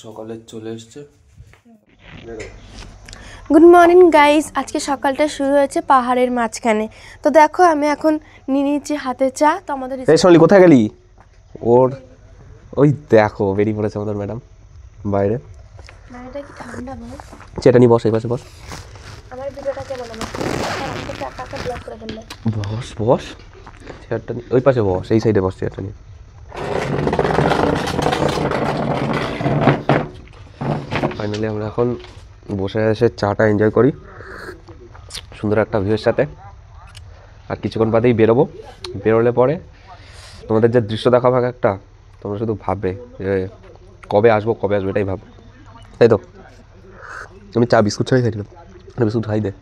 সকালে চলে এসছে। গুড মর্নিং গাইস, আজকে সকালটা শুরু হয়েছে পাহাড়ের মাঝখানে। তো দেখো আমি এখন নিয়ে নিচ্ছি হাতে চা। তো আমাদের সোনালি কোথায় গেলি? ওর ওই দেখো বেরিয়ে পড়েছে আমাদের ম্যাডাম বাইরে। বাইরেটা কি ঠান্ডা ভাই? চেটা নিয়ে বস, এই পাশে বস। আমার ভিডিওটা কেমন টাকা ব্লক করে ফেললে। বস বস, চেয়ারটা নিয়ে ওই পাশে বস, এই সাইডে বস চেয়ারটা নিয়ে। ফাইনালি আমরা এখন বসে এসে চাটা এনজয় করি সুন্দর একটা ভিউয়ের সাথে। আর কিছুক্ষণ বাদেই বেরোবো। বেরোলে পরে তোমাদের যে দৃশ্য দেখাবো একটা, তোমরা শুধু ভাববে যে কবে আসবো এটাই ভাববে, তাই তো? আমি চা বিস্কুট ছাড়াই খাই দিলাম। বিস্কুট খাই দে,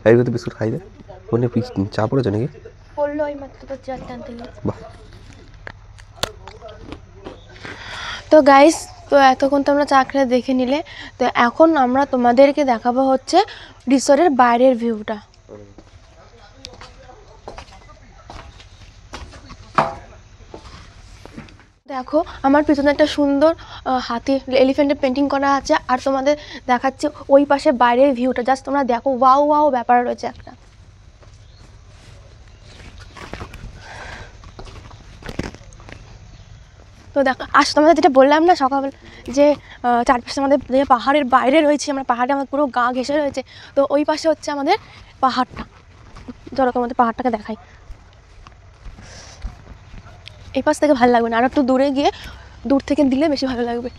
এই তো বিস্কুট খাই দে। মনে চা পড়েছে নাকি? পড়লো ওই মাত্র তো চার টানতে গিয়ে। বাহ। তো গাইস, তো এতক্ষণ তোমরা চা খেয়ে দেখে নিলে। তো এখন আমরা তোমাদেরকে দেখাবো হচ্ছে রিসোর্টের বাইরের ভিউটা। দেখো আমার পিছনে একটা সুন্দর হাতি এলিফ্যান্টের পেন্টিং করা আছে। আর তোমাদের দেখাচ্ছে ওই পাশে বাইরের ভিউটা, জাস্ট তোমরা দেখো, ওয়াও ওয়াও ব্যাপার রয়েছে একটা। তো দেখো তোমাদের যেটা বললাম না সকাল, যে চারপাশে আমাদের যে পাহাড়ের বাইরে রয়েছে, আমরা পাহাড়ে আমাদের পুরো গা ঘেঁষে রয়েছে। তো ওই পাশে হচ্ছে আমাদের পাহাড়টা। যেরকম আমাদের পাহাড়টাকে দেখাই, এই পাশ থেকে ভালো লাগবে না, আর একটু দূরে গিয়ে দূর থেকে দিলে বেশি ভালো লাগবে।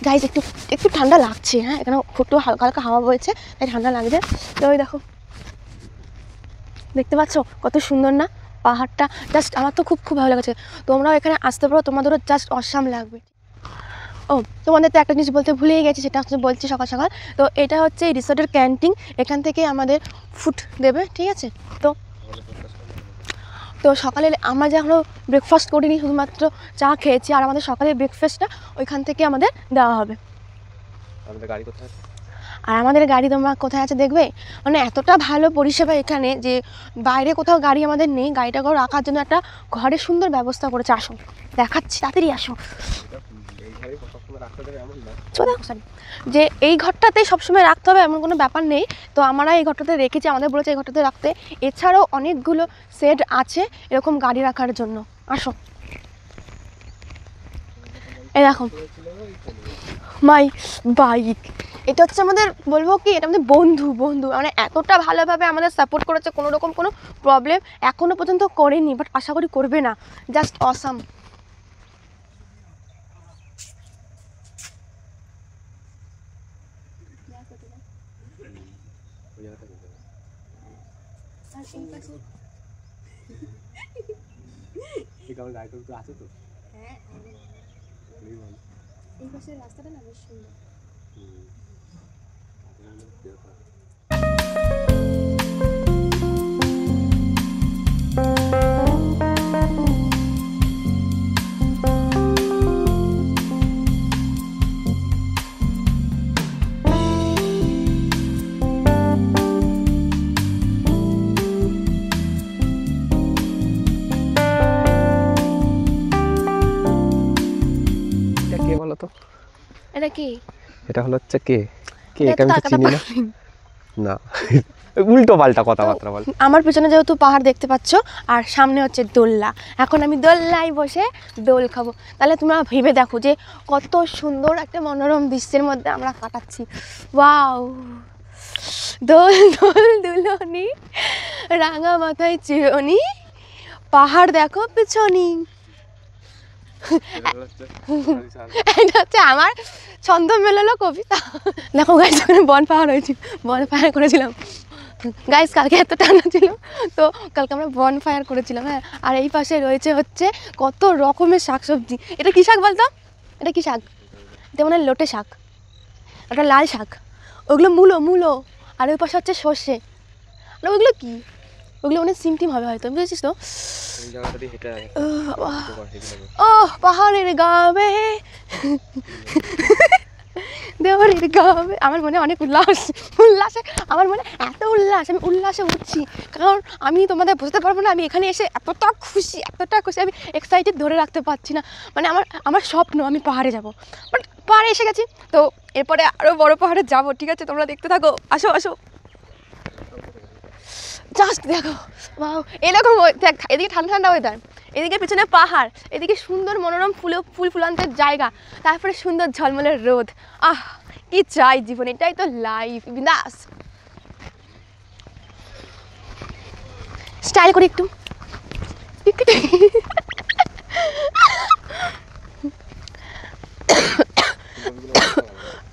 গাইজ একটু একটু ঠান্ডা লাগছে, হ্যাঁ, এখানে একটু হালকা হালকা হাওয়া বইছে, তাই ঠান্ডা লাগছে। তো ওই দেখো, দেখতে পাচ্ছ কত সুন্দর না পাহাড়টা? জাস্ট আমার তো খুব খুব ভালো লাগছে। তোমরাও এখানে আসতে পারো, তোমাদেরও জাস্ট অসাম লাগবে। ও তোমাদের তো একটা জিনিস বলতে ভুলেই গেছি, সেটা হচ্ছে বলছি সকাল সকাল। তো এটা হচ্ছে এই রিসোর্টের ক্যান্টিন, এখান থেকে আমাদের ফুড দেবে, ঠিক আছে? তো তো সকালে আমরা যে এখনও ব্রেকফাস্ট করিনি, শুধুমাত্র চা খেয়েছি। আর আমাদের সকালের ব্রেকফাস্টটা ওইখান থেকে আমাদের দেওয়া হবে। আমাদের গাড়ি কোথায়? আর আমাদের গাড়ি তোমরা কোথায় আছে দেখবে, মানে এতটা ভালো পরিষেবা এখানে যে বাইরে কোথাও গাড়ি আমাদের নেই। গাড়িটাকে রাখার জন্য একটা ঘরের সুন্দর ব্যবস্থা করেছে। আসো দেখাচ্ছি, তাড়াতাড়ি আসো। যে এই ঘরটাতেই সবসময় রাখতে হবে এমন কোনো ব্যাপার নেই। তো আমরা এই ঘরটাতে রেখেছি, আমাদের বলেছে এই ঘরটাতে রাখতে। এছাড়াও অনেকগুলো সেট আছে এরকম গাড়ি রাখার জন্য। আসো, এই দেখো মাই বাইক। এটা হচ্ছে আমাদের, বলবো কি, এটা আমাদের বন্ধু মানে এতটা ভালোভাবে আমাদের সাপোর্ট করেছে, কোনো রকম কোনো প্রবলেম এখনো পর্যন্ত করেনি, বাট আশা করি করবে না। Just awesome. এই পাশের রাস্তাটা না বেশ সুন্দর। কে বলো তো? এটা কি? এটা হলো হচ্ছে কে আমি তো চিনি না। না, উল্টো পাল্টা কথাবার্তা বল। আমার পেছনে যেহেতু পাহাড় দেখতে পাচ্ছ, আর সামনে হচ্ছে দোলনা। এখন আমি দোলনায় বসে দোল খাবো। তাহলে তোমরা ভেবে দেখো যে কত সুন্দর একটা মনোরম দৃশ্যের মধ্যে আমরা কাটাচ্ছি। ওয়াও, দোল দোল দুলনি, রাঙা মাথায় চিরনি, পাহাড় দেখো পিছনি। এটা হচ্ছে আমার ছন্দ মেলালো কবিতা। দেখো গাইস, ওখানে বনফায়ার হয়েছিল, বনফায়ার করেছিলাম গাইস। কালকে এত ঠান্ডা ছিল, তো কালকে আমরা বনফায়ার করেছিলাম, হ্যাঁ। আর এই পাশে রয়েছে হচ্ছে কত রকমের শাকসবজি। এটা কী শাক বলতো? এটা কী শাক? এটা মানে লোটে শাক, ওটা লাল শাক, ওগুলো মূলো। আর ওই পাশে হচ্ছে সর্ষে। আর ওইগুলো কী? ওগুলো অনেক সিমটিম হবে হয়তো, বুঝেছিস তো? ও পাহাড়ের গাবে। দেওয়ারির গাবে আমার মনে অনেক উল্লাসে আমার মনে এত উল্লাস, আমি উল্লাসে উঠছি, কারণ আমি তোমাদের বুঝতে পারবো না, আমি এখানে এসে এতটা খুশি আমি এক্সাইটেড ধরে রাখতে পারছি না। মানে আমার স্বপ্ন আমি পাহাড়ে যাব, বাট পাহাড়ে এসে গেছি, তো এরপরে আরও বড় পাহাড়ে যাব। ঠিক আছে, তোমরা দেখতে থাকো, আসো আসো, জাস্ট দেখো, ওয়াও এরকম দেখ, এদিকে ঠান্ডা ঠান্ডা ওয়েদার, এদিকে পিছনে পাহাড়, এদিকে সুন্দর মনোরম ফুল ফুলান্তের জায়গা, তারপরে সুন্দর ঝলমলের রোদ। কি চাই জীবন, এটাই তো লাইফ। বিন্দাস স্টাইল করি একটু।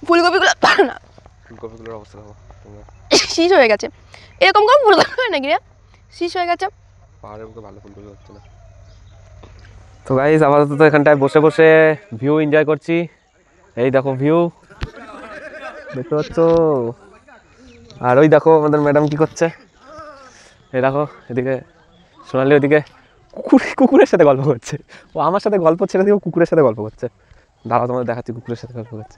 ফুলকপিগুলো না, ফুলকপিগুলোর অবস্থা দেখো তোমরা, শীষ হয়ে গেছে। এরকম কম ফুলকপি হয় নাকি রে, শীষ হয়ে গেছে। পাহাড়ের মুখে ভালো ফুলকপি হচ্ছে না। তো গাইস আপাতত এখানটায় বসে বসে ভিউ এনজয় করছি। এই দেখো ভিউ দেখতে পাচ্ছ, আর ওই দেখো আমাদের ম্যাডাম কি করছে, এই দেখো এদিকে সোনালি ওইদিকে কুকুরের সাথে গল্প করছে। ও আমার সাথে গল্প ছেড়ে দিয়ে কুকুরের সাথে গল্প করছে। দাঁড়াও তোমাদের দেখাচ্ছি কুকুরের সাথে গল্প করছে।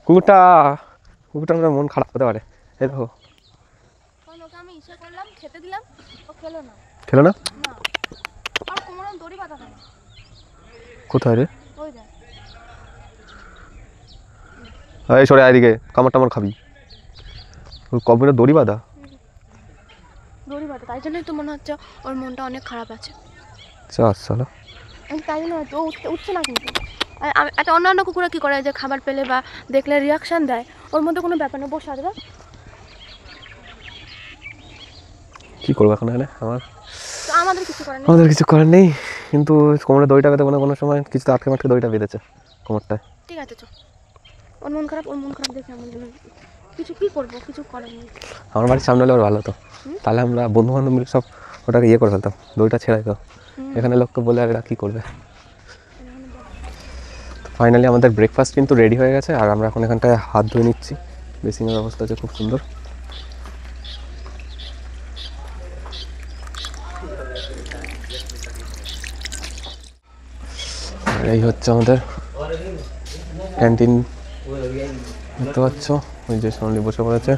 কুকুরটা আমার মন খারাপ হতে পারে। এই দেখো আমি ইচ্ছা করলাম খেতে দিলাম, ও খেলো না। খেলো না? আর কোমরে দড়ি বাঁধা কেন? কোথায় রে? ওই দেখ। এই সরে এদিকে, কামড় টামড় খাবি। ওই কবরে দড়ি বাঁধা? দড়ি বাঁধা, তাই জন্যই তো মনে হচ্ছে ওর মনটা অনেক খারাপ আছে। সালা তাই জন্য হয়তো উঠছে না। কিন্তু একটা অন্যান্য কুকুরা কী করে, যে খাবার পেলে বা দেখলে রিয়াকশান দেয়, ওর মধ্যে কোনো ব্যাপার না, বসে আসবে। কি করবো এখন এখানে? আমাদের কিছু করার নেই, আমাদের কিছু করার নেই, কিন্তু কোমরে দড়িটা বেঁধে কোনো সময় কিছু আটকে মাটকে দড়িটা বেঁধেছে কোমরটায়। ঠিক আছে চো, ওর মন খারাপ দেখে আমার জন্য কিছু কী করবো, কিছু করার নেই। আমার বাড়ির সামনে হলে ভালো হতো, তাহলে আমরা বন্ধু বান্ধব মিলে সব ওটাকে ইয়ে করে ফেলতাম, দড়িটা ছেড়ে দিতাম। এখানে লোককে বলে আর এরা কী করবে। ফাইনালি আমাদের ব্রেকফাস্ট কিন্তু রেডি হয়ে গেছে, আর আমরা এখন এখানটায় হাত ধুয়ে নিচ্ছি। বেসিংয়ের অবস্থা আছে খুব সুন্দর। আর এই হচ্ছে আমাদের ক্যান্টিন, দেখতে পাচ্ছ ওই যে সোনালি বসে পড়েছে।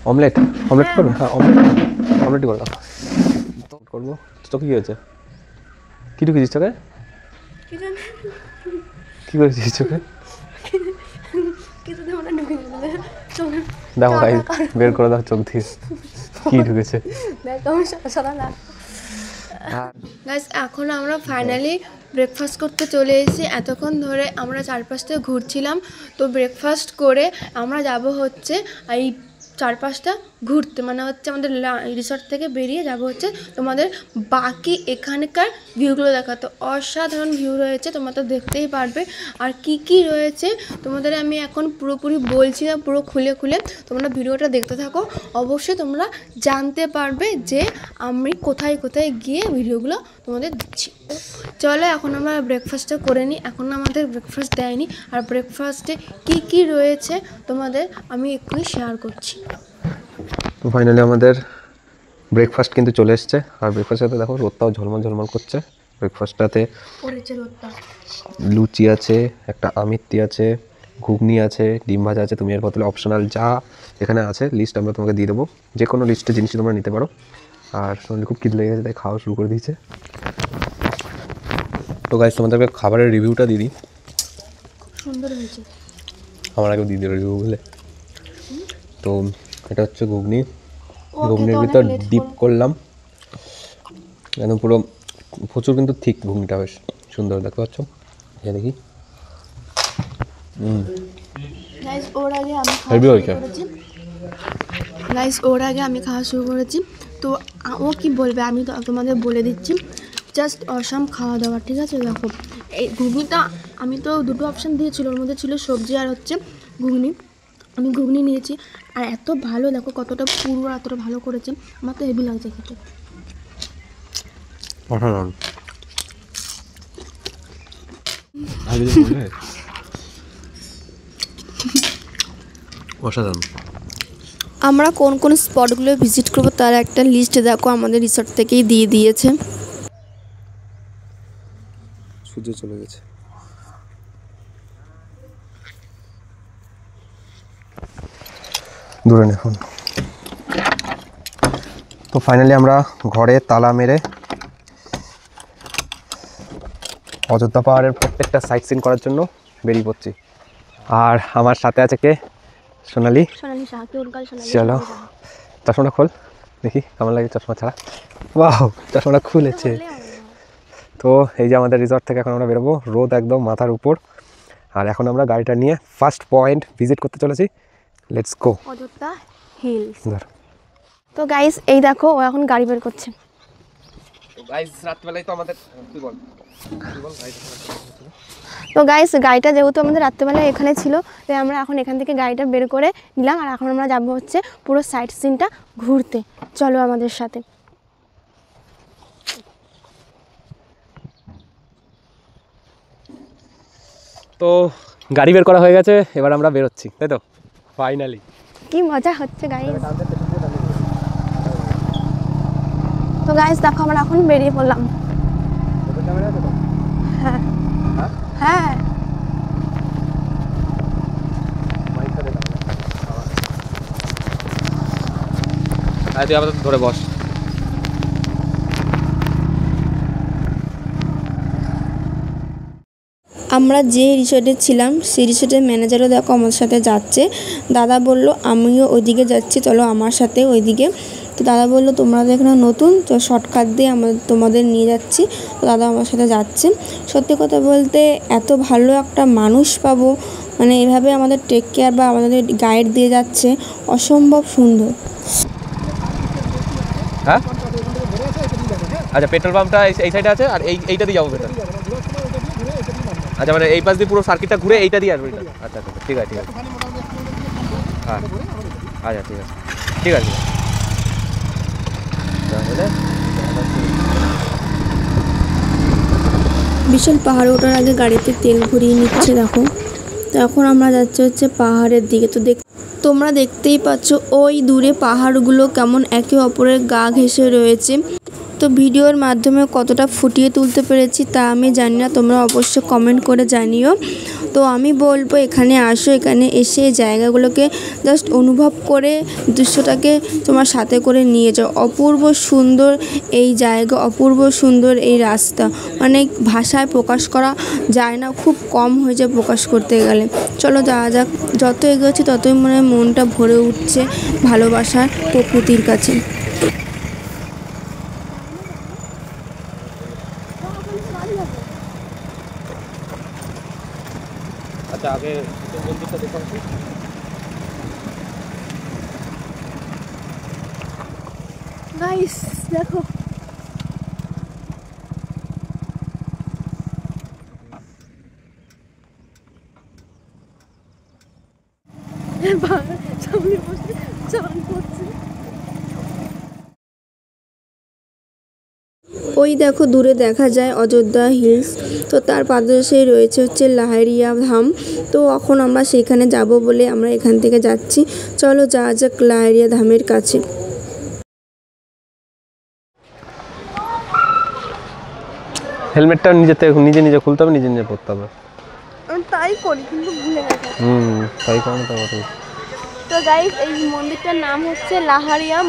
অমলেট করবে? হ্যাঁ অমলেটই করে দাও। করবো চোখে কী হয়েছে? কী ঢুকেছিস চোখে? কী করেছিস চোখে? দেখো ভাই বের করে দাও চোখ দিয়ে কী ঢুকেছে। গাইস এখন আমরা ফাইনালি ব্রেকফাস্ট করতে চলে এসেছি। এতক্ষণ ধরে আমরা চারপাশটা ঘুরছিলাম, তো ব্রেকফাস্ট করে আমরা যাব হচ্ছে এই চারপাশটা ঘুরতে, মানে হচ্ছে আমাদের রিসর্ট থেকে বেরিয়ে যাব হচ্ছে তোমাদের বাকি এখানকার ভিউগুলো দেখাতে। অসাধারণ ভিউ রয়েছে, তোমরা তো দেখতেই পারবে। আর কি কি রয়েছে তোমাদের আমি এখন পুরোপুরি বলছি না, পুরো খুলে তোমরা ভিডিওটা দেখতে থাকো, অবশ্যই তোমরা জানতে পারবে যে আমি কোথায় কোথায় গিয়ে ভিডিওগুলো তোমাদের দিচ্ছি। চলো এখন আমরা ব্রেকফাস্টটা করে নিই, এখন আমাদের ব্রেকফাস্ট দেয়নি, আর ব্রেকফাস্টে কি কি রয়েছে তোমাদের আমি এক্ষুনি শেয়ার করছি। তো ফাইনালি আমাদের ব্রেকফাস্ট কিন্তু চলে এসছে, আর ব্রেকফাস্টটাতে দেখো রোদটাও ঝলমল করছে। ব্রেকফাস্টটাতে লুচি আছে, একটা আমিত্তি আছে, ঘুগনি আছে, ডিম ভাজা আছে, তুমি এর বদলে অপশনাল যা এখানে আছে লিস্ট আমরা তোমাকে দিয়ে দেবো, যে কোনো লিস্টে জিনিস তোমরা নিতে পারো। আর সোনালি খুব খিদে লেগে গেছে, তাই খাওয়া শুরু করে দিয়েছে। তো গাইস তোমাদেরকে খাবারের রিভিউটা দিয়ে দিই। সুন্দর হয়েছে, আমার আগেও দিয়ে দিল রিভিউ বলে। তো এটা হচ্ছে ঘুগনির ভিতর ডিপ করলাম একদম পুরো, প্রচুর কিন্তু ঠিক ঘুগনিটা, বেশ সুন্দর দেখতে পাচ্ছ। দেখি ওর আগে আমি খাওয়া শুরু করেছি, তো ও কি বলবে আমি তো তোমাদের বলে দিচ্ছি। জাস্ট অসাম খাওয়া দাওয়া, ঠিক আছে। দেখো এই ঘুগনিটা, আমি তো দুটো অপশান দিয়েছিল, ওর মধ্যে ছিল সবজি আর হচ্ছে ঘুগনি, আমি ঘুগনি নিয়েছি। আর এত ভালো, দেখো কতটা পুরো, এতটা ভালো করেছে, আমার তো হেভি লাগছে খেতে। অসাধারণ। আমরা কোন কোন স্পটগুলো ভিজিট করবো তার একটা লিস্ট দেখো আমাদের রিসর্ট থেকেই দিয়ে দিয়েছে। সূর্য চলে গেছে। দূরে নে ফোন। তো ফাইনালি আমরা ঘরে তালা মেরে অযোধ্যা পাহাড়ের প্রত্যেকটা সাইট সিন করার জন্য বেরিয়ে পড়ছি। আর আমার সাথে আছে কে? সোনালি। চলো চশমাটা খোল দেখি কেমন লাগে চশমা ছাড়া। বাহ, চশমাটা খুলেছে। তো এই যে আমাদের রিসর্ট থেকে এখন আমরা বেরোবো, রোদ একদম মাথার উপর। আর এখন আমরা গাড়িটা নিয়ে ফার্স্ট পয়েন্ট ভিজিট করতে চলেছি। Let's go Ayodhya hills. তো গাইস এই দেখো ও এখন গাড়ি বের করছে। তো গাইস গাড়িটা যেহেতু আমাদের রাত্রেবেলায় এখানে ছিল, তাই আমরা এখন এখান থেকে গাড়িটা বের করে নিলাম। আর এখন আমরা যাবো হচ্ছে পুরো সাইট সিনটা ঘুরতে। চলো আমাদের সাথে। তো গাড়ি বের করা হয়ে গেছে, এবার আমরা বেরোচ্ছি, তাই তো? ফাইনালি কি মজা হচ্ছে গাইস। তো গাইস দেখো আমরা এখন বেরিয়ে পড়লাম। হ্যাঁ হ্যাঁ তুই আবার ধরে বস। আমরা যে রিসোর্টে ছিলাম সেই রিসোর্টের ম্যানেজারও দেখো আমার সাথে যাচ্ছে। দাদা বলল আমিও ওইদিকে যাচ্ছি, চলো আমার সাথে ওইদিকে। তো দাদা বললো তোমরা তো এখানে নতুন, তো শর্টকাট দিয়ে তোমাদের নিয়ে যাচ্ছি। তো দাদা আমার সাথে যাচ্ছে। সত্যি কথা বলতে এত ভালো একটা মানুষ পাবো, মানে এভাবে আমাদের টেক কেয়ার বা আমাদের গাইড দিয়ে যাচ্ছে, অসম্ভব সুন্দর। হ্যাঁ আচ্ছা, পেট্রোল পাম্পটা এই সাইডে আছে, আর এইটা দিয়ে যাবো ভেতরে। আচ্ছা, মানে এই পাশ দিয়ে পুরো সার্কিটটা ঘুরে এইটা দিয়ে আসবো। আচ্ছা আচ্ছা, ঠিক আছে ঠিক আছে। হ্যাঁ আচ্ছা ঠিক আছে ঠিক আছে। তাহলে বিশাল পাহাড়ে ওঠার আগে গাড়িতে তেল ভরিয়ে নিচ্ছে দেখো। তো এখন আমরা যাচ্ছি হচ্ছে পাহাড়ের দিকে। তো তোমরা দেখতেই পাচ্ছ ওই দূরে পাহাড়গুলো কেমন একে অপরের গা ঘেঁষে রয়েছে। তো ভিডিওর মাধ্যমে কতটা ফুটিয়ে তুলতে পেরেছি তা আমি জানি না, তোমরা অবশ্যই কমেন্ট করে জানিও। তো আমি বলবো এখানে আসো, এখানে এসে জায়গাগুলোকে জাস্ট অনুভব করে দৃশ্যটাকে তোমার সাথে করে নিয়ে যাও। অপূর্ব সুন্দর এই জায়গা, অপূর্ব সুন্দর এই রাস্তা, মানে ভাষায় প্রকাশ করা যায় না, খুব কম হয়ে যায় প্রকাশ করতে গেলে। চলো যাওয়া যাক। যত এগোচ্ছি ততই মনে হয় মনটা ভরে উঠছে ভালোবাসার প্রকৃতির কাছে। আচ্ছা, আগে মন্দিরটা দেখো। গাইস দেখো সামনে বসে চান করছে। ওই দেখো দূরে দেখা যায় অযোধ্যা হিলস। তো তার পাদদেশেই রয়েছে হচ্ছে লাহারিয়া ধাম। তো এখন আমরা সেখানে যাব বলে আমরা এখান থেকে যাচ্ছি। চলো যাওয়া যাক লাহারিয়া ধামের কাছে। হেলমেটটা নিজে নিজে খুলতে হবে, নিজে নিজে পরতে হবে। আমি তাই করি কিন্তু ভুলে গেছি। তাই কারণে তো কথা। তো গাইস এই মন্দিরটার নাম হচ্ছে লাহারিয়া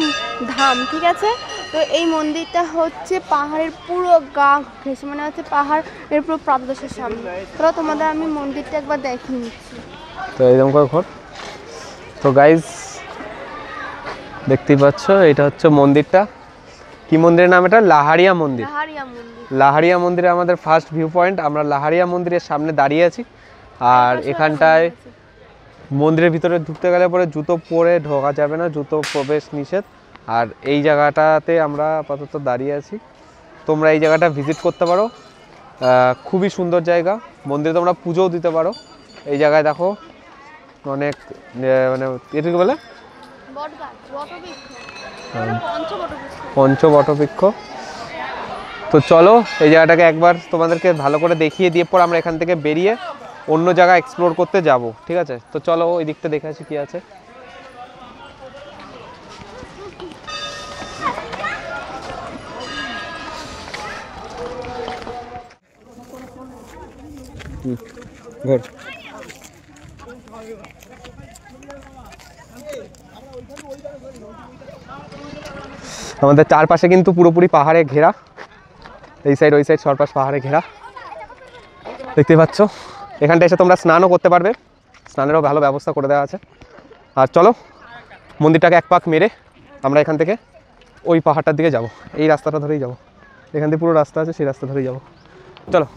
ধাম, ঠিক আছে? তো এই মন্দিরটা হচ্ছে পাহাড়ের পুরো গা ঘেঁষে, মানে হচ্ছে পাহাড়ের পুরো পাদদেশের সামনে। তো তোমাদের আমি মন্দিরটা একবার দেখিয়ে নিচ্ছি। তো এইরকম করে ঘর। তো গাইস দেখতেই পাচ্ছ এটা হচ্ছে মন্দিরটা। কি মন্দিরের নাম? এটা লাহারিয়া মন্দির। লাহারিয়া মন্দিরে আমাদের ফার্স্ট ভিউ পয়েন্ট। আমরা লাহারিয়া মন্দিরের সামনে দাঁড়িয়ে আছি। আর এখানটায় মন্দিরের ভিতরে ঢুকতে গেলে পরে জুতো পরে ঢোকা যাবে না, জুতো প্রবেশ নিষেধ। আর এই জায়গাটাতে আমরা আপাতত দাঁড়িয়ে আছি। তোমরা এই জায়গাটা ভিজিট করতে পারো, খুবই সুন্দর জায়গা। মন্দিরে তোমরা পুজোও দিতে পারো। এই জায়গায় দেখো অনেক মানে এটুকু বলে পঞ্চবটবৃক্ষ। তো চলো এই জায়গাটাকে একবার তোমাদেরকে ভালো করে দেখিয়ে দিয়ে পর আমরা এখান থেকে বেরিয়ে অন্য জায়গা এক্সপ্লোর করতে যাব, ঠিক আছে? তো চলো ওই দিকটা দেখে আসি কি আছে। ঘর আমাদের চারপাশে কিন্তু পুরোপুরি পাহাড়ে ঘেরা, এই সাইড ওই সাইড সরপাশ পাহাড়ে ঘেরা, দেখতে পাচ্ছ। এখানটা এসে তোমরা স্নানও করতে পারবে, স্নানেরও ভালো ব্যবস্থা করে দেওয়া আছে। আর চলো মন্দিরটাকে এক পাক মেরে আমরা এখান থেকে ওই পাহাড়টার দিকে যাব, এই রাস্তাটা ধরেই যাব, এখান থেকে পুরো রাস্তা আছে, সেই রাস্তা ধরেই যাব। চলো।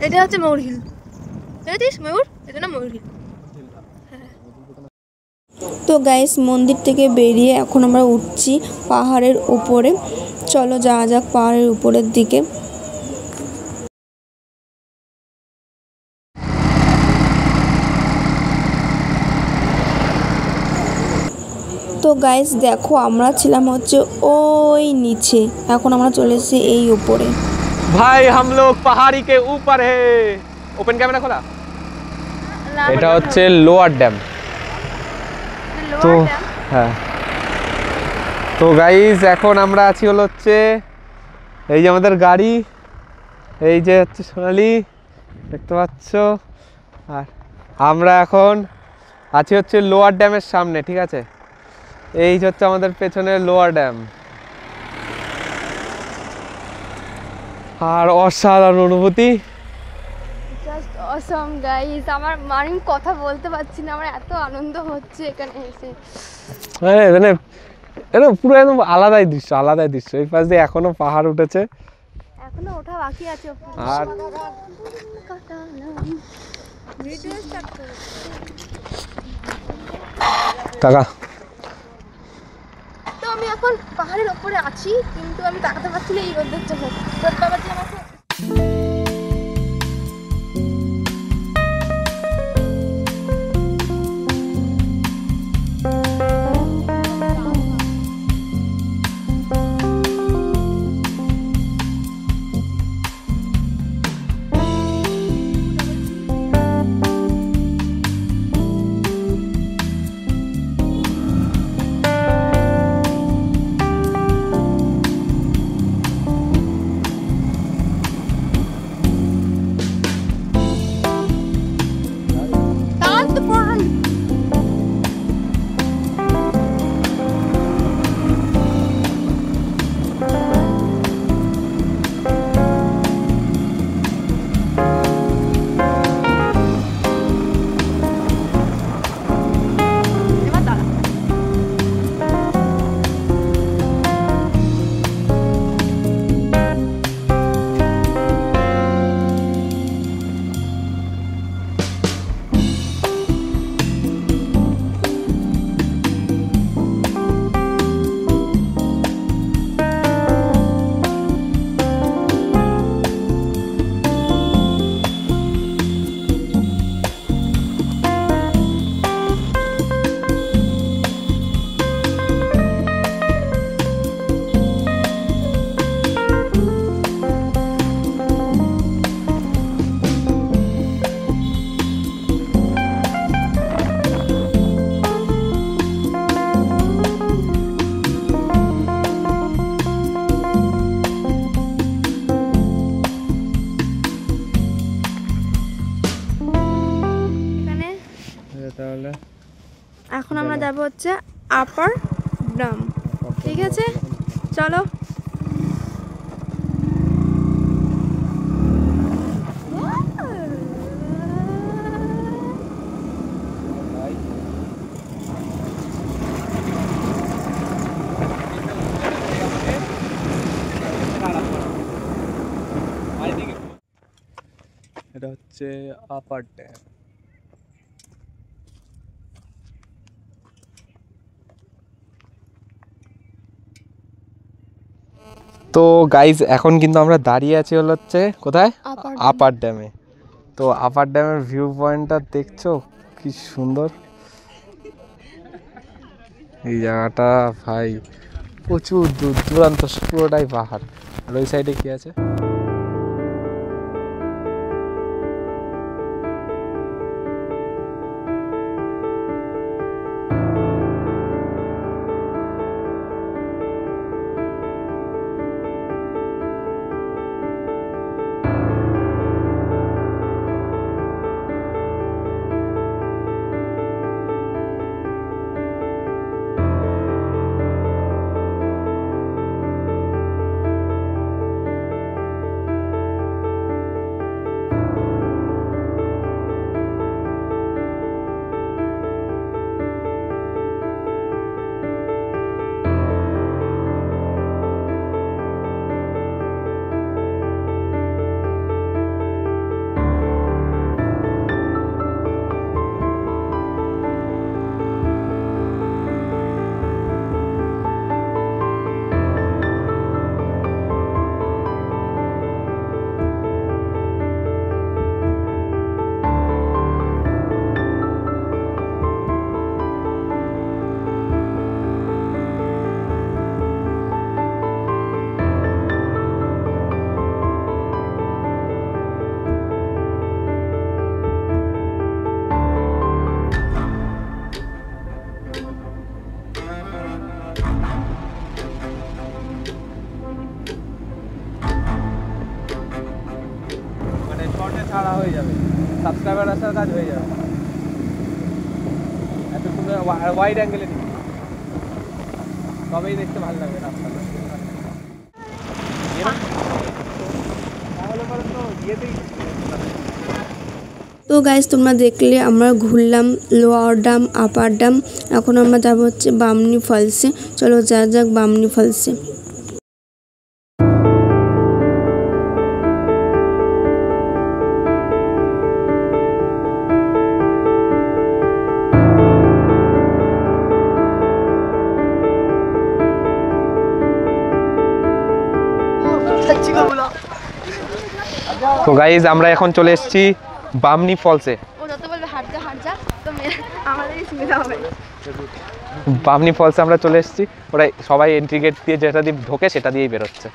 এটা হচ্ছে ময়ূর হিল, দেখেছিস ময়ূর, এটা না ময়ূর হিল। তো গাইস মন্দির থেকে বেরিয়ে এখন আমরা উঠছি পাহাড়ের উপরে। চলো যাওয়া যাক পাহাড়ের উপরের দিকে। তো গাইস দেখো আমরা ছিলাম হচ্ছে ওই নিচে, এখন আমরা চলে এসেছি এই উপরে। ভাই হাম লোগ পাহাড়ি কে উপর হে। ওপেন ক্যামেরা খোলা। এটা হচ্ছে লোয়ার ড্যাম। তো হ্যাঁ, তো গাইস এখন আমরা আছি হলো হচ্ছে এই যে আমাদের গাড়ি, এই যে হচ্ছে সোনালি দেখতে পাচ্ছ, আর আমরা এখন আছি হচ্ছে লোয়ার ড্যামের সামনে, ঠিক আছে। এই যে হচ্ছে আমাদের পেছনে লোয়ার ড্যাম, আর অসাধারণ অনুভূতি। জাস্ট অসম গাইস, আমার আমি কথা বলতে পারছি না, আমার এত আনন্দ হচ্ছে এখানে এসে। হ্যাঁ মানে এটা পুরো একদম আলাদাই দৃশ্য, আলাদাই দৃশ্য। এই পাশ দিয়ে এখনো পাহাড় উঠেছে, এখনো ওঠা বাকি আছে। আর ভিডিও স্টার্ট করো কাকা। তো আমি এখন পাহাড়ের ওপরে আছি, কিন্তু আমি তাকাতে পারছি না এই রোদের জন্য। রোদ বাবা যে আমাকে তাহলে এখন আমরা যাব হচ্ছে আপার ড্যাম, ঠিক আছে চলো। এটা হচ্ছে আপার ড্যাম। তো গাইজ এখন কিন্তু আমরা দাঁড়িয়ে আছি হলো হচ্ছে কোথায়, আপার ড্যামে। তো আপার ড্যামের ভিউ পয়েন্টটা দেখছো কি সুন্দর, এই জায়গাটা ভাই প্রচুর দূর দূরান্ত পুরোটাই পাহাড়। আর ওই সাইডে কি আছে, সাবস্ক্রাইবার আসার কাজ হয়ে যাবে। এত সুন্দর ওয়াইড অ্যাঙ্গেলে নিই, তবেই দেখতে ভালো লাগবে রাস্তাটা। তাহলে পরে তো ইয়েতেই তো গাইস তোমরা দেখলে আমরা ঘুরলাম লোয়ার ড্যাম আপার ড্যাম, এখন আমরা যাবো হচ্ছে বামনি ফলসে। চলো যাক বামনি ফলসে। তো গাইজ আমরা এখন চলে এসেছি বামনি ফলসে। বামনি ফলসে আমরা চলে এসেছি, ওরা সবাই এন্ট্রি গেট দিয়ে যেটা দিয়ে ঢোকে সেটা দিয়েই বেরোচ্ছে,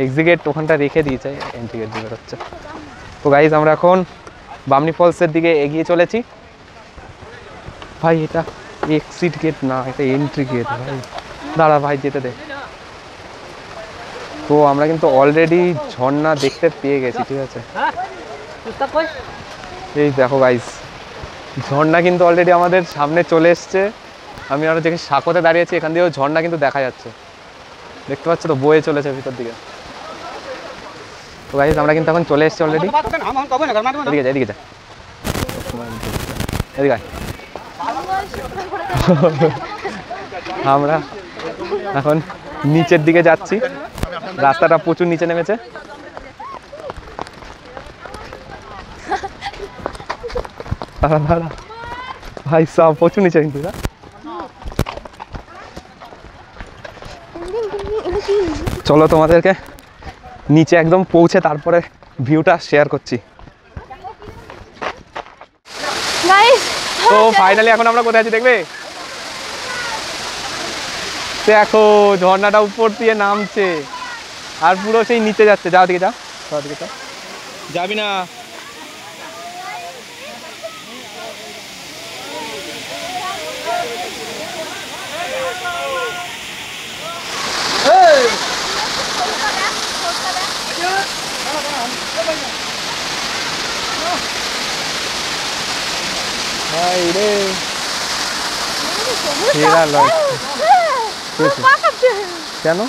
এক্সিট গেট ওখানটা রেখে দিয়েছে, এন্ট্রি গেট দিয়ে বেরোচ্ছে। তো গাইজ আমরা এখন বামনি ফলসের দিকে এগিয়ে চলেছি। ভাই এটা এক্সিট গেট না, এটা এন্ট্রি গেট। ভাই দাঁড়া ভাই যেতে দে। তো আমরা কিন্তু অলরেডি ঝর্ণা দেখতে পেয়ে গেছি, ঠিক আছে। এই দেখো গাইস, ঝর্ণা কিন্তু অলরেডি আমাদের সামনে চলে এসছে। আমি আরো যেখানে সাঁকোতে দাঁড়িয়েছি এখান দিয়েও ঝর্ণা কিন্তু দেখা যাচ্ছে, দেখতে পাচ্ছ তো, বয়ে চলেছে ভিতর দিকে। তো গাইস আমরা কিন্তু এখন চলে এসছি অলরেডি। এদিকে যা, এদিকে যা, এদিকে আয়। আমরা এখন নিচের দিকে যাচ্ছি, রাস্তাটা প্রচুর নিচে নেমেছে। ভাই সব প্রচুর নিচে কিন্তু। চলো তোমাদেরকে নিচে একদম পৌঁছে তারপরে ভিউটা শেয়ার করছি। তো ফাইনালি এখন আমরা কোথায় আছি দেখবে, দেখো ঝর্ণাটা উপর দিয়ে নামছে আর পুরো সেই নিচে যাচ্ছে। যাও দিকে যাও, দিকে যাও, যাবি না। কেন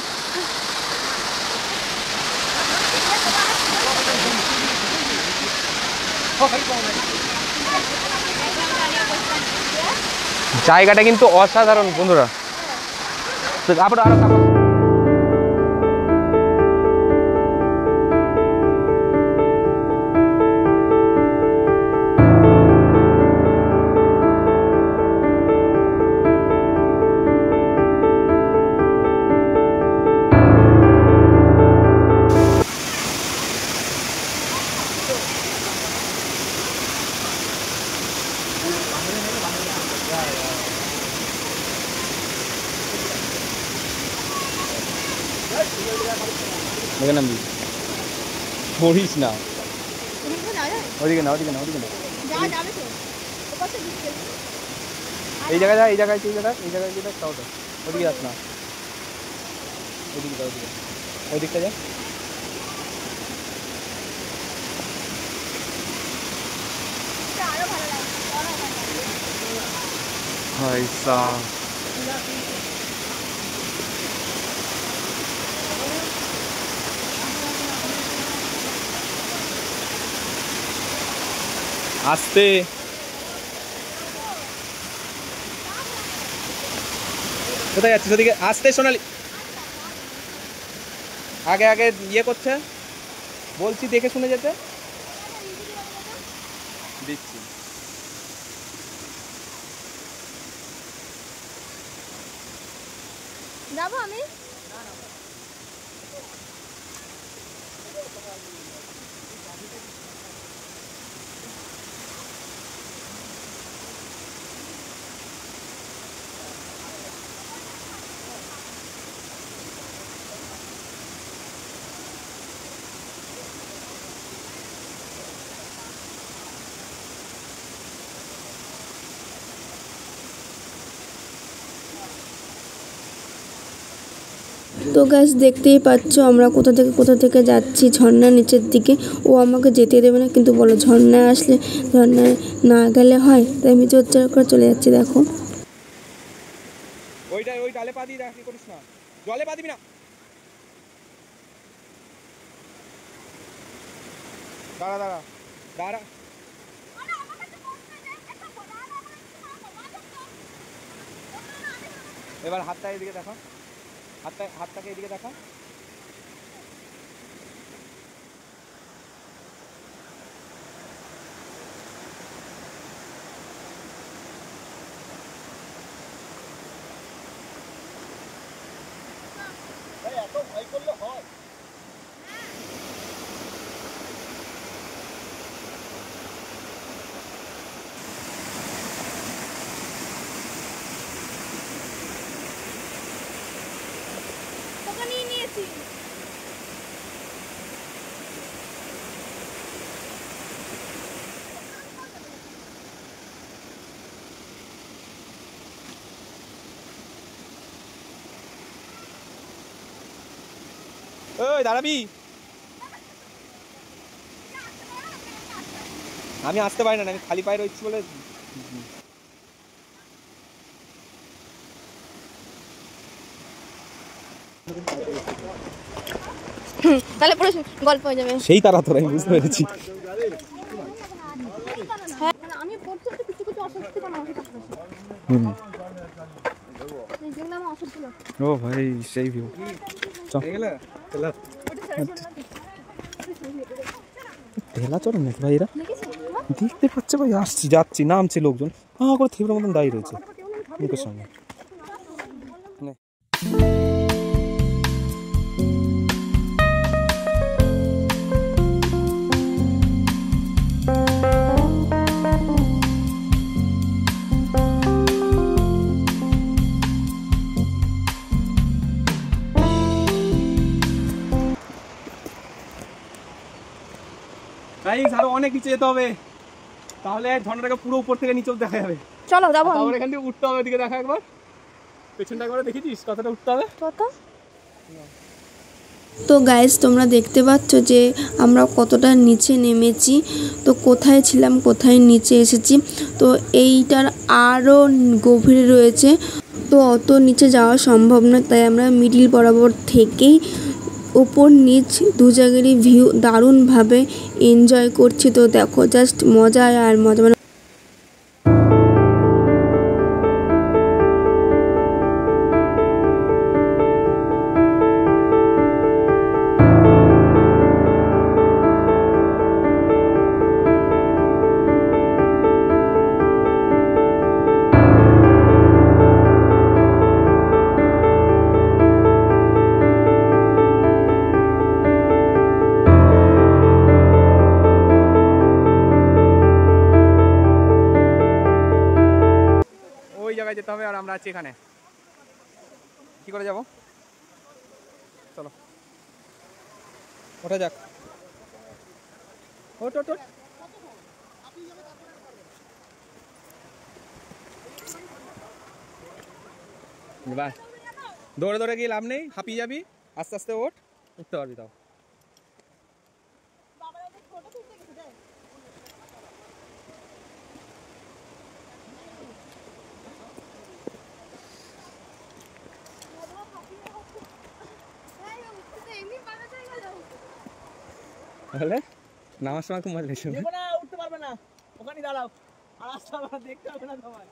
জায়গাটা কিন্তু অসাধারণ বন্ধুরা। আরো নামবি, পড়িস না, ওদিকে না, ওদিকে না, ওদিকে না, এই জায়গায় যা, এই জায়গায়, এই জায়গায়, এই জায়গায় গিয়ে তাও তো, ওদিকে যাস না, ওদিকে যা, ওদিকে, ওই দিকটা যা। ভাই সাহ আস্তে, কোথায় যাচ্ছিস? ওদিকে আস্তে সোনালি, আগে আগে ইয়ে করছে, বলছি দেখে শুনে যেতে দিচ্ছি। যাবো আমি। তো গাছ দেখতেই পাচ্ছ আমরা কোথা থেকে যাচ্ছি ঝর্ণার নিচের দিকে। ও আমাকে যেতে দেবে না, কিন্তু বলো ঝর্ণায় আসলে ঝর্ণায় না গেলে হয়, তাই আমি জোর করে চলে যাচ্ছি। দেখো ওই ডালে পা দিয়ে রাখি করিস না, জলে পা দিবি না। দাঁড়া এবার হাতটা এদিকে দেখা, হাতটাকে এদিকে দেখা। এত ভয় করলে হয়? ওই দাঁড়াবি, আমি আসতে পারি না, আমি খালি পায়ে রয়েছি বলে। তাহলে পুরো গল্প হয়ে যাবে। সেই তারা তোরা, আমি বুঝতে পেরেছি। আমি পড়তে কিছু অস্বস্তি পাই ও ভাই সেই ভিউ। ঠেলা চড়ে নাকি ভাই এরা? দেখতে পাচ্ছে ভাই, আসছি যাচ্ছি নামছে লোকজন, হ্যাঁ করে থিবড়ার মতন দাঁড়িয়ে রয়েছে মুখের সামনে। আরো অনেক নিচে যেতে হবে, তাহলে ঝর্ণাটাকে পুরো উপর থেকে নিচে দেখা যাবে। চলো যাবো। তারপর এখান থেকে উঠতে হবে, এদিকে দেখা একবার, পেছনটা একবার দেখেছিস কতটা উঠতে হবে? তো গাইস তোমরা দেখতে পাচ্ছ যে আমরা কতটা নিচে নেমেছি, তো কোথায় ছিলাম কোথায় নিচে এসেছি। তো এইটার আরও গভীরে রয়েছে, তো অত নিচে যাওয়া সম্ভব নয়, তাই আমরা মিডিল বরাবর থেকেই ওপর নিচ দু জায়গারই ভিউ দারুণভাবে এনজয় করছি। তো দেখো জাস্ট মজা আর মজা, মানে যেতে হবে। আর আমরা আছি এখানে, কি করে যাব? চলো ওঠা যাক। ওঠ ওঠ ওঠ। বাহ, দৌড়ে দৌড়ে গিয়ে লাভ নেই, হাঁপিয়ে যাবি, আস্তে আস্তে ওঠ, উঠতে পারবি। তাও তাহলে নামার সময় খুব মজা লেগেছে। উঠতে পারবে না, ওখানে দাঁড়াও, আর আস্তে আস্তে দেখতে হবে না তোমার।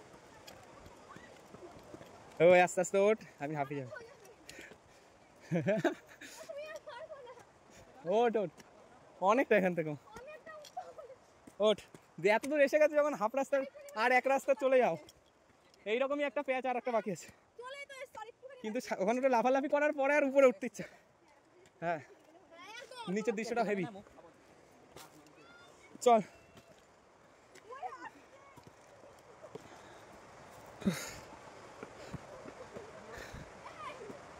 ওই আস্তে আস্তে ওঠ, আমি হাঁপিয়ে যাবো। ওঠ ওঠ, অনেকটা এখান থেকে ওঠ। এত দূর এসে গেছে যখন, হাফ রাস্তা আর এক রাস্তা চলে যাও। এইরকমই একটা পেঁয়াজ আর একটা বাকি আছে, কিন্তু ওখানে ওটা লাফালাফি করার পরে আর উপরে উঠতে ইচ্ছা। হ্যাঁ, নিচের দৃশ্যটা হেভি। চল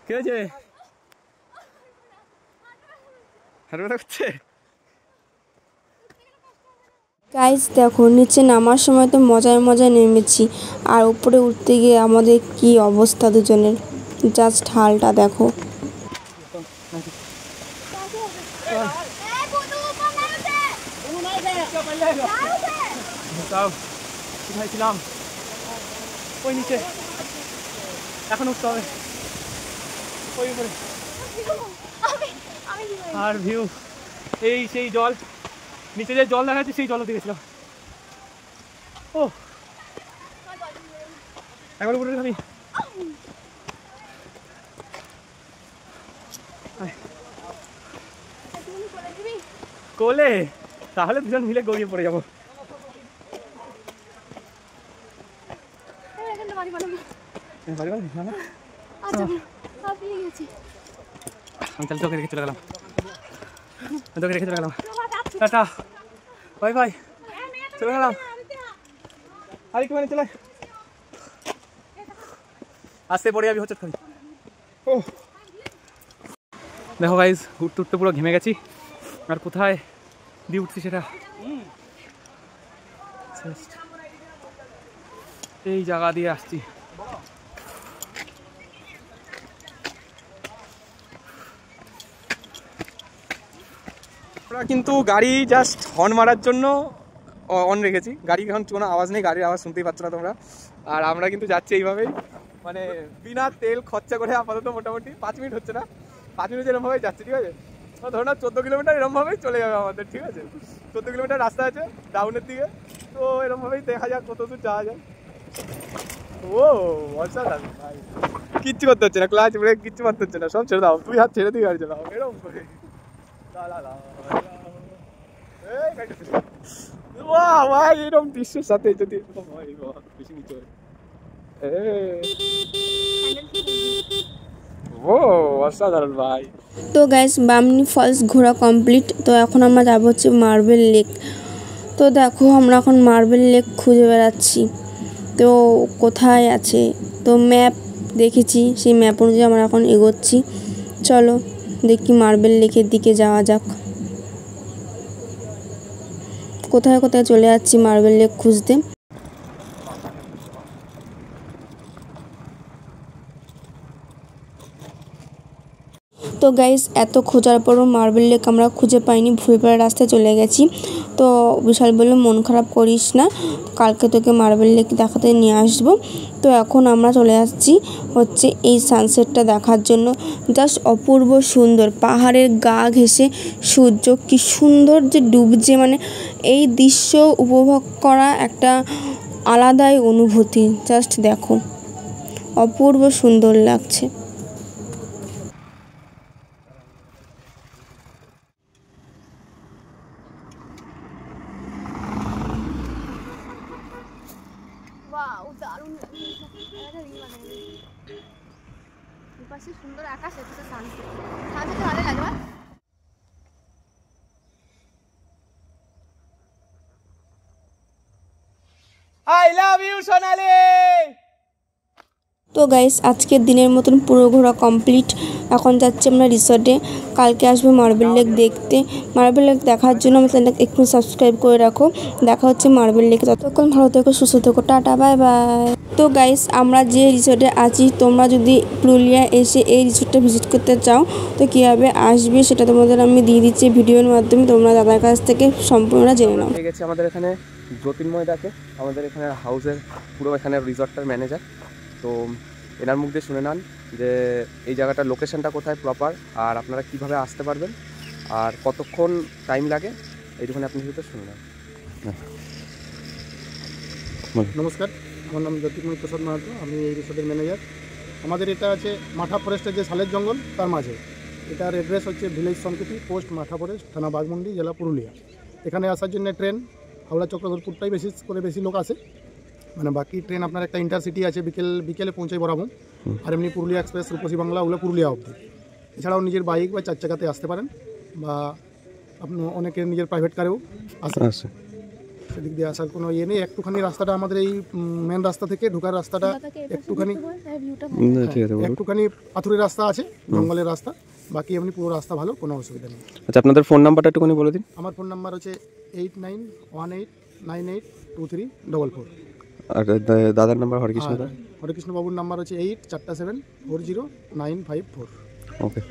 কে হয়েছে? হাঁটবে হচ্ছে। গাইস দেখো নিচে নামার সময় তো মজায় মজায় নেমেছি, আর উপরে উঠতে গিয়ে আমাদের কি অবস্থা দুজনের, জাস্ট হালটা দেখো। কোথায় ছিলাম? ওই নিচে, এখন উঠতে হবে ওই উপরে। আর ভিউ এই সেই জল, নিচে যে জল দেখা যাচ্ছে সেই জলও দেখেছিলাম। ও একবার উপরে আমি কোলে, তাহলে দুজন মিলে গড়িয়ে পড়ে যাবো। আমি তাহলে তোকে রেখে চলে গেলাম, টাটা বাই বাই, চলে গেলাম। আর একটু মানে চলে আসতে পড়ে যাবি হচ্ছে খাবি। ও দেখো গাইজ, উঠতে উঠতে পুরো ঘেমে গেছি, আর কোথায় দিয়ে উঠছি সেটা এই জায়গা দিয়ে আসছি। আমরা কিন্তু গাড়ি জাস্ট হর্ন মারার জন্য অন রেখেছি, গাড়ি এখন কোনো আওয়াজ নেই, গাড়ির আওয়াজ শুনতেই পাচ্ছ না তোমরা। আর আমরা কিন্তু যাচ্ছি এইভাবেই, মানে বিনা তেল খরচা করে আপাতত মোটামুটি 5 মিনিট হচ্ছে না, 5 মিনিট এরমভাবেই যাচ্ছে, ঠিক আছে। ধরো না 14 কিলোমিটার এরমভাবেই চলে যাবে আমাদের, ঠিক আছে। 14 কিলোমিটার রাস্তা আছে ডাউনের দিকে, তো এরমভাবেই দেখা যাক কত দূর যাওয়া যায়। ও অসাধারণ ভাই, কিচ্ছু করতে হচ্ছে না, ক্লাচ ব্রেক কিচ্ছু করতে হচ্ছে না, সব ছেড়ে দাও, তুই হাত ছেড়ে দিয়ে গাড়ি চালাও এরকম করে। ভাই এরকম দৃশ্যের সাথে যদি বেশি নিচে ও অসাধারণ ভাই। তো গাইস, বামনি ফলস ঘোরা কমপ্লিট। তো এখন আমরা যাবো হচ্ছে মার্বেল লেক। তো দেখো আমরা এখন মার্বেল লেক খুঁজে বেড়াচ্ছি, তো কোথায় আছে। তো ম্যাপ দেখেছি, সেই ম্যাপ অনুযায়ী আমরা এখন এগোচ্ছি। চলো দেখি মার্বেল লেকের দিকে যাওয়া যাক। কোথায় কোথায় চলে যাচ্ছি মার্বেল লেক খুঁজতে। তো গাইস, এত খোঁজার পরও মার্বেল লেক আমরা খুঁজে পাইনি, ভুলপাড়া রাস্তায় চলে গেছি। তো বিশাল বললো মন খারাপ করিস না, কালকে তোকে মার্বেল লেক দেখাতে নিয়ে আসবো। তো এখন আমরা চলে আসছি হচ্ছে এই সানসেটটা দেখার জন্য। জাস্ট অপূর্ব সুন্দর, পাহাড়ের গা ঘেঁষে সূর্য কি সুন্দর যে ডুবছে, মানে এই দৃশ্য উপভোগ করা একটা আলাদাই অনুভূতি। জাস্ট দেখো, অপূর্ব সুন্দর লাগছে। সুন্দর আকাশ, সানসেট ভালো লাগবে। আই লাভ ইউ সোনালি। তো গাইস, আজকের দিনের মতন পুরো ঘোরা কমপ্লিট। এখন যাচ্ছি আমরা রিসর্টে, কালকে আসবো মার্বেল লেক দেখতে। মার্বেল লেক দেখার জন্য আমার চ্যানেলটা একটু সাবস্ক্রাইব করে রাখো। দেখা হচ্ছে মার্বেল লেকে, ততক্ষণ ভালো থেকো, সুস্থ থেকো, টাটা বাই বাই। তো গাইস, আমরা যে রিসর্টে আছি, তোমরা যদি পুরুলিয়া এসে এই রিসর্টটা ভিজিট করতে চাও তো কীভাবে আসবে সেটা তোমাদের আমি দিয়ে দিচ্ছি ভিডিওর মাধ্যমে, তোমরা দাদার কাছ থেকে সম্পূর্ণ জেনে নাও। ঠিক আছে, আমাদের এখানে জ্যোতির্ময় ডাকে, আমাদের এখানে হাউসের পুরো এখানে রিসর্টটার ম্যানেজার। তো এনার মুখ দিয়ে শুনে নেন যে এই জায়গাটার লোকেশনটা কোথায় প্রপার, আর আপনারা কিভাবে আসতে পারবেন, আর কতক্ষণ টাইম লাগে, এইটুখানে আপনি শুধু শুনে নেন। নমস্কার, আমার নাম জ্যোতির্ময় প্রসাদ মাহাতো, আমি এই রিসোর্টের ম্যানেজার। আমাদের এটা আছে মাঠা ফরেস্টের যে সালের জঙ্গল তার মাঝে। এটার অ্যাড্রেস হচ্ছে ভিলেজ সংকিতি, পোস্ট মাঠা ফরেস্ট, থানা বাঘমুন্ডি, জেলা পুরুলিয়া। এখানে আসার জন্য ট্রেন হাওড়া চক্রধরপুরটাই বেশি লোক আসে, মানে বাকি ট্রেন আপনার একটা ইন্টারসিটি আছে বিকেলে পৌঁছাই বরাবর, আর এমনি পুরুলিয়া এক্সপ্রেস, রূপসী বাংলা, ওগুলো পুরুলিয়া অবধি। এছাড়াও নিজের বাইক বা 4 চাকাতে আসতে পারেন, বা আপনি অনেকে নিজের প্রাইভেট কারেও আসেন। সেদিক দিয়ে আসার কোনো ইয়ে নেই। একটুখানি রাস্তাটা আমাদের এই মেন রাস্তা থেকে ঢোকার রাস্তাটা একটুখানি পাথুরের রাস্তা আছে, জঙ্গলের রাস্তা, বাকি এমনি পুরো রাস্তা ভালো, কোনো অসুবিধা নেই। আচ্ছা, আপনাদের ফোন নাম্বারটা একটুখানি বলে দিন। আমার ফোন নাম্বার হচ্ছে 8918982344। আর দাদার নাম্বার হরেকৃষ্ণ দা? হরেকৃষ্ণ বাবুর নাম্বার হচ্ছে 8474409554। ওকে।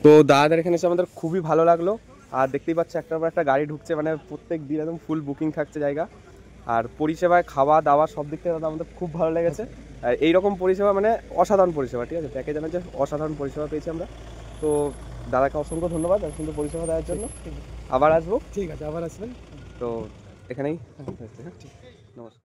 তো তো দাদাদের এখানে এসে আমাদের খুবই ভালো লাগলো। আর দেখতেই পাচ্ছ একটার পর একটা গাড়ি ঢুকছে, মানে প্রত্যেক দিন একদম ফুল বুকিং থাকছে জায়গা। আর পরিষেবায় খাওয়া দাওয়া সব দিক থেকে দাদা আমাদের খুব ভালো লেগেছে। আর এইরকম পরিষেবা মানে অসাধারণ পরিষেবা, ঠিক আছে, প্যাকেজ জানার যে অসাধারণ পরিষেবা পেয়েছি আমরা। তো দাদাকে অসংখ্য ধন্যবাদ এত সুন্দর পরিষেবা দেওয়ার জন্য। আবার আসবো। ঠিক আছে, আবার আসবেন। তো এখানেই নমস্কার।